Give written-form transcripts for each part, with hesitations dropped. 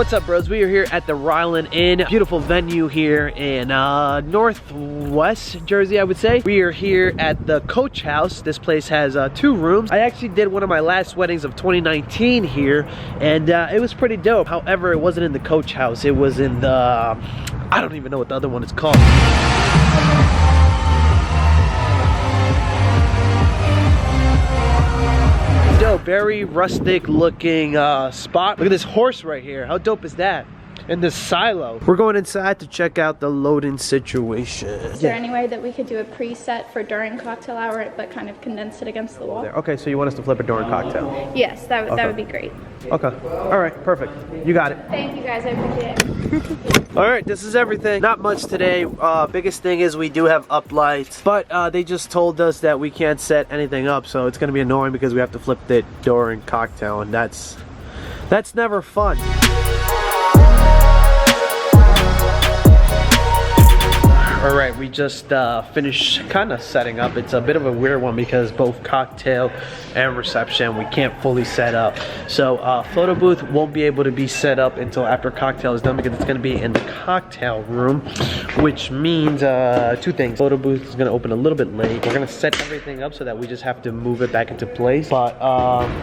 What's up, bros? We are here at the Ryland Inn. Beautiful venue here in Northwest Jersey, I would say. We are here at the Coach House. This place has 2 rooms. I actually did one of my last weddings of 2019 here, and it was pretty dope. However, it wasn't in the Coach House. It was in the, I don't even know what the other one is called. Very rustic looking spot. Look at this horse right here. How dope is that? And this silo. We're going inside to check out the loading situation. Is there any way that we could do a preset for during cocktail hour, but kind of condense it against the wall? Okay, so you want us to flip it during cocktail? Yes, that would be great. Okay. All right, perfect. You got it. Thank you guys, I appreciate it. All right, this is everything. Not much today. Biggest thing is we do have up lights, but they just told us that we can't set anything up, so it's gonna be annoying because we have to flip it during cocktail, and that's never fun. All right, we just finished kind of setting up. It's a bit of a weird one because both cocktail and reception we can't fully set up. So photo booth won't be able to be set up until after cocktail is done because it's going to be in the cocktail room, which means 2 things. Photo booth is going to open a little bit late. We're going to set everything up so that we just have to move it back into place, but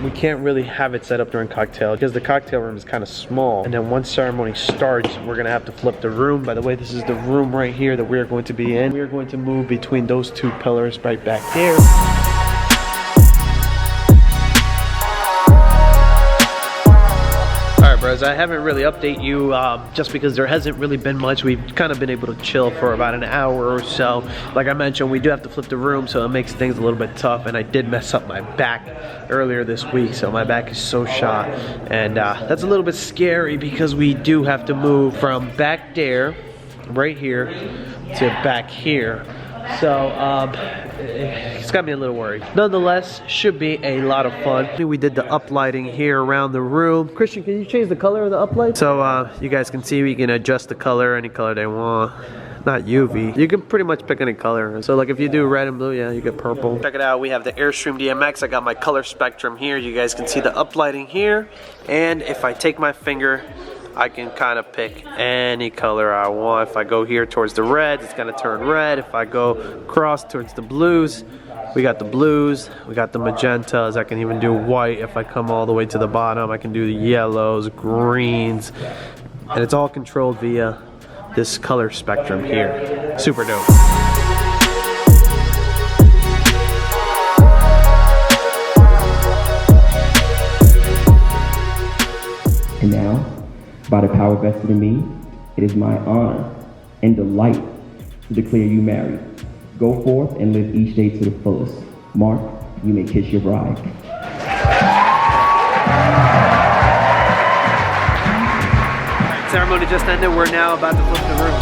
we can't really have it set up during cocktail because the cocktail room is kind of small. And then once ceremony starts, we're going to have to flip the room. By the way, this is the room right here that we're going to be in. We are going to move between those 2 pillars right back there. Alright, bros, I haven't really updated you just because there hasn't really been much. We've kind of been able to chill for about an hour or so. Like I mentioned, we do have to flip the room, so it makes things a little bit tough, and I did mess up my back earlier this week, so my back is so shot, and that's a little bit scary because we do have to move from back there right here to back here, so it's got me a little worried. Nonetheless, should be a lot of fun. We did the uplighting here around the room. Christian, can you change the color of the uplight? So you guys can see we can adjust the color any color they want. Not UV. You can pretty much pick any color. So like if you do red and blue, yeah, you get purple. Check it out, we have the Airstream DMX. I got my color spectrum here. You guys can see the uplighting here. And if I take my finger, I can kind of pick any color I want. If I go here towards the red, it's gonna turn red. If I go across towards the blues, we got the blues, we got the magentas. I can even do white. If I come all the way to the bottom, I can do the yellows, greens, and it's all controlled via this color spectrum here. Super dope. And now, by the power vested in me, it is my honor and delight to declare you married. Go forth and live each day to the fullest. Mark, you may kiss your bride. Ceremony just ended. We're now about to flip the room.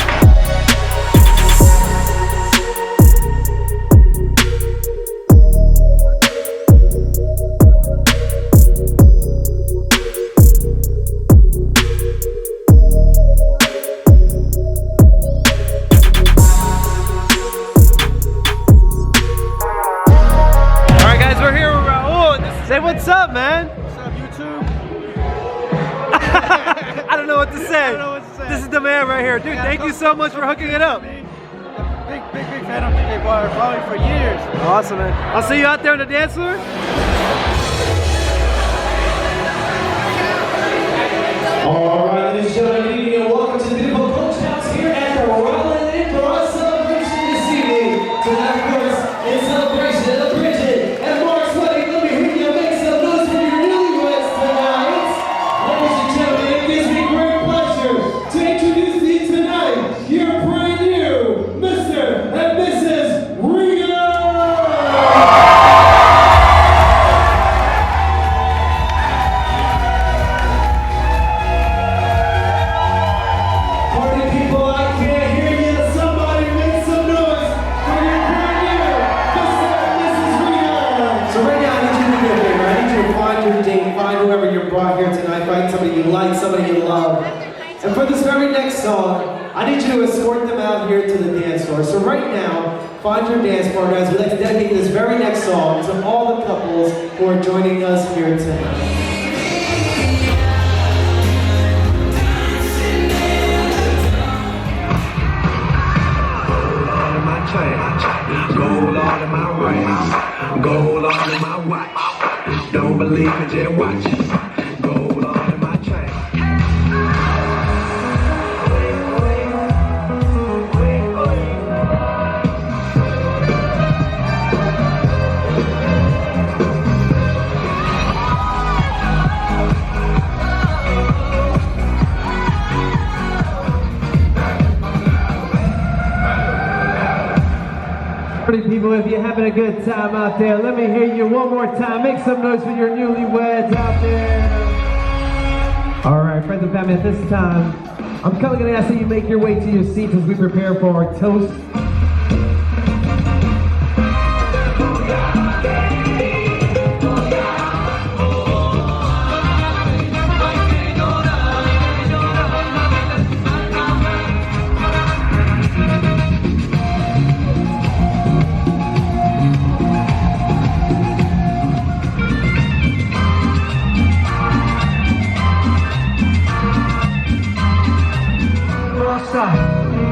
Say what's up, man. What's up, YouTube? I don't know what to say. This is the man right here. Dude, thank you so much for hooking it up. Big fan of DJ Barr. Following for years. Awesome, man. I'll see you out there on the dance floor. All right, ladies and gentlemen, good evening and welcome to the beautiful Coach House here at the Ryland Inn for our celebration this evening. Tonight, of course, is celebration of Bridget and Mark's wedding. Let me hear you make some noise for your newlyweds tonight. Ladies and gentlemen, it gives me great pleasure to introduce to you tonight your brand new Mr. and Mrs. Rio. Find whoever you brought here tonight, find somebody you like, somebody you love. And for this very next song, I need you to escort them out here to the dance floor. So right now, find your dance partners. We'd like to dedicate this very next song to all the couples who are joining us here tonight. chain, gold all in my ring, gold all in my watch. Don't believe it, just watch it. Gold all in my chain. Pretty people, if you're having a good time out there, let me hear you one more time. Make some noise for your newlyweds out there. All right, friends and family, at this time, I'm kind of going to ask that you make your way to your seats as we prepare for our toast.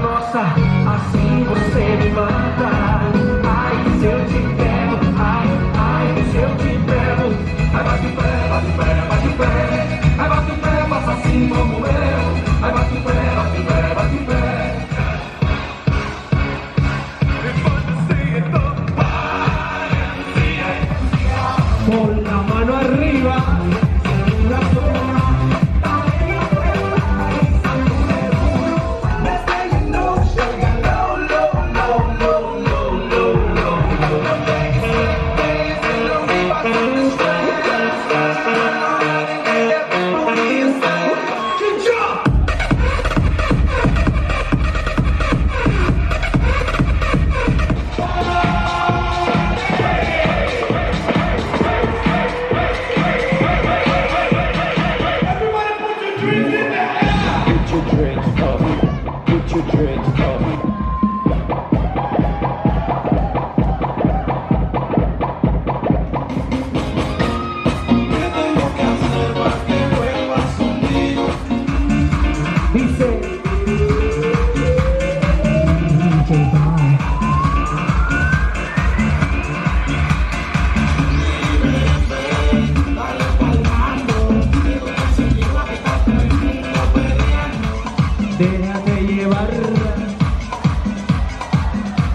Nossa, assim você me mata. Ai, se eu te pego, ai, se eu te pego. Ai, bate o pé, bate o pé, bate o pé. Ai, bate o pé, passa assim como eu. Ai, bate o pé, bate o pé, bate o pé. Con la mano arriba.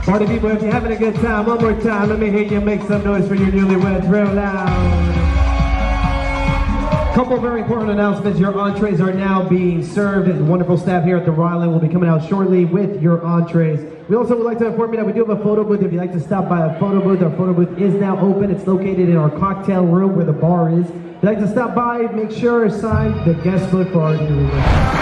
Party people, if you're having a good time, one more time, let me hear you make some noise for your newlyweds real loud. Couple very important announcements. Your entrees are now being served. The wonderful staff here at the Ryland will be coming out shortly with your entrees. We also would like to inform you that we do have a photo booth. If you'd like to stop by a photo booth, our photo booth is now open. It's located in our cocktail room where the bar is. If you'd like to stop by, make sure to sign the guest book for our newlyweds.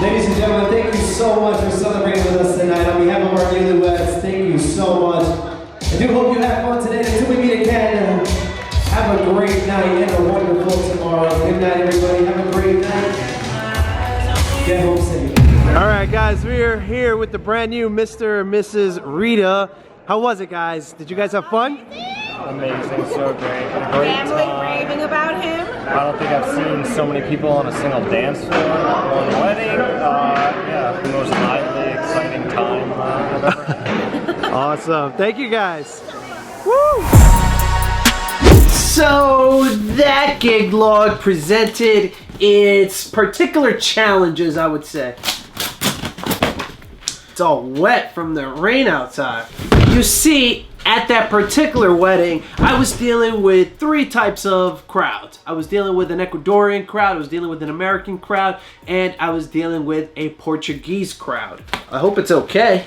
Ladies and gentlemen, thank you so much for celebrating with us tonight. On behalf of our newlyweds, thank you so much. I do hope you have fun today. Until we meet again, have a great night and a wonderful tomorrow. Good night, everybody. Have a great night. Get home safe. All right, guys, we are here with the brand new Mr. and Mrs. Rita. How was it, guys? Did you guys have fun? Amazing, so great. Great Family time. raving about him. I don't think I've seen so many people on a single dance floor on a wedding. Yeah, the most lively, exciting time I've ever had. Awesome. Thank you, guys. Woo! So that gig log presented its particular challenges, I would say. It's all wet from the rain outside. You see, at that particular wedding, I was dealing with three types of crowds. I was dealing with an Ecuadorian crowd, I was dealing with an American crowd, and I was dealing with a Portuguese crowd. I hope it's okay.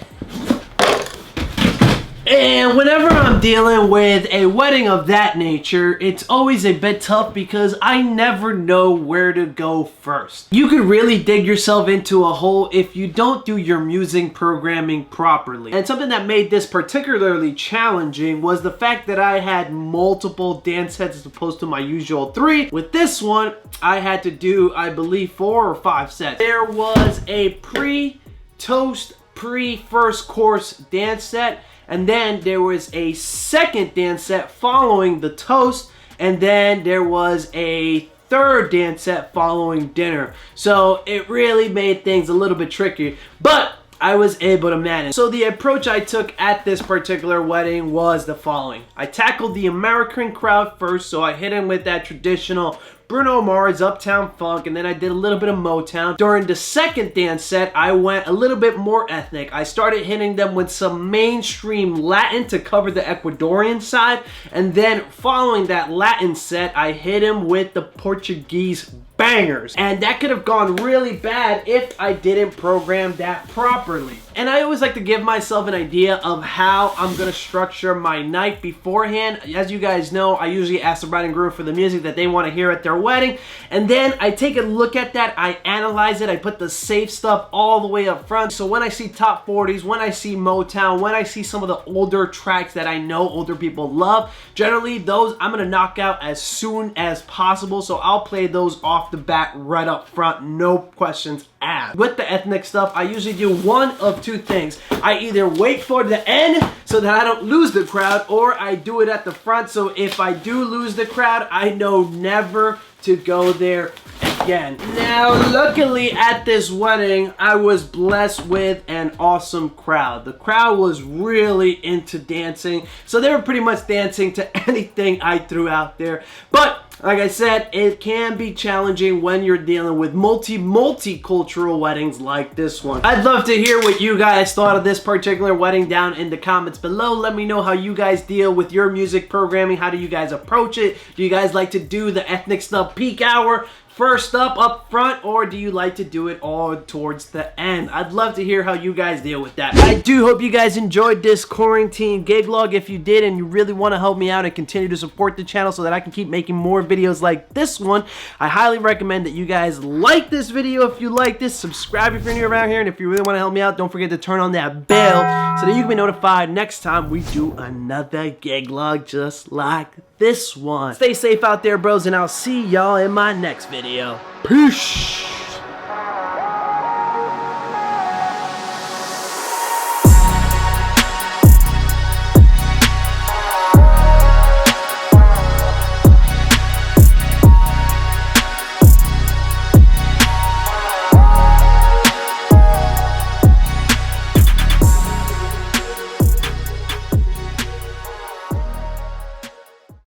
And whenever I'm dealing with a wedding of that nature, it's always a bit tough because I never know where to go first. You could really dig yourself into a hole if you don't do your music programming properly. And something that made this particularly challenging was the fact that I had multiple dance sets as opposed to my usual 3. With this one, I had to do, I believe, 4 or 5 sets. There was a pre-toast, pre-first course dance set, and then there was a second dance set following the toast, and then there was a third dance set following dinner. So it really made things a little bit tricky, but I was able to manage. So the approach I took at this particular wedding was the following. I tackled the American crowd first, so I hit him with that traditional Bruno Mars Uptown Funk, and then I did a little bit of Motown. During the second dance set, I went a little bit more ethnic. I started hitting them with some mainstream Latin to cover the Ecuadorian side, and then following that Latin set, I hit him with the Portuguese bangers. And that could have gone really bad if I didn't program that properly. And I always like to give myself an idea of how I'm gonna structure my night beforehand. As you guys know, I usually ask the bride and groom for the music that they want to hear at their wedding, and then I take a look at that, I analyze it, I put the safe stuff all the way up front. So when I see top 40s, when I see Motown, when I see some of the older tracks that I know older people love, generally those I'm gonna knock out as soon as possible. So I'll play those off the bat right up front, no questions asked. With the ethnic stuff, I usually do one of 2 things. I either wait for the end so that I don't lose the crowd, or I do it at the front, so if I do lose the crowd, I know never to go there again. Now, luckily at this wedding, I was blessed with an awesome crowd. The crowd was really into dancing, so they were pretty much dancing to anything I threw out there. But like I said, it can be challenging when you're dealing with multicultural weddings like this one. I'd love to hear what you guys thought of this particular wedding down in the comments below. Let me know how you guys deal with your music programming. How do you guys approach it? Do you guys like to do the ethnic stuff peak hour first up front, or do you like to do it all towards the end? I'd love to hear how you guys deal with that. I do hope you guys enjoyed this quarantine gig log. If you did and you really want to help me out and continue to support the channel so that I can keep making more videos like this one, I highly recommend that you guys like this video if you like this, subscribe if you're new around here, and if you really want to help me out, don't forget to turn on that bell so that you can be notified next time we do another gig log just like this one. Stay safe out there, bros, and I'll see y'all in my next video. Peace!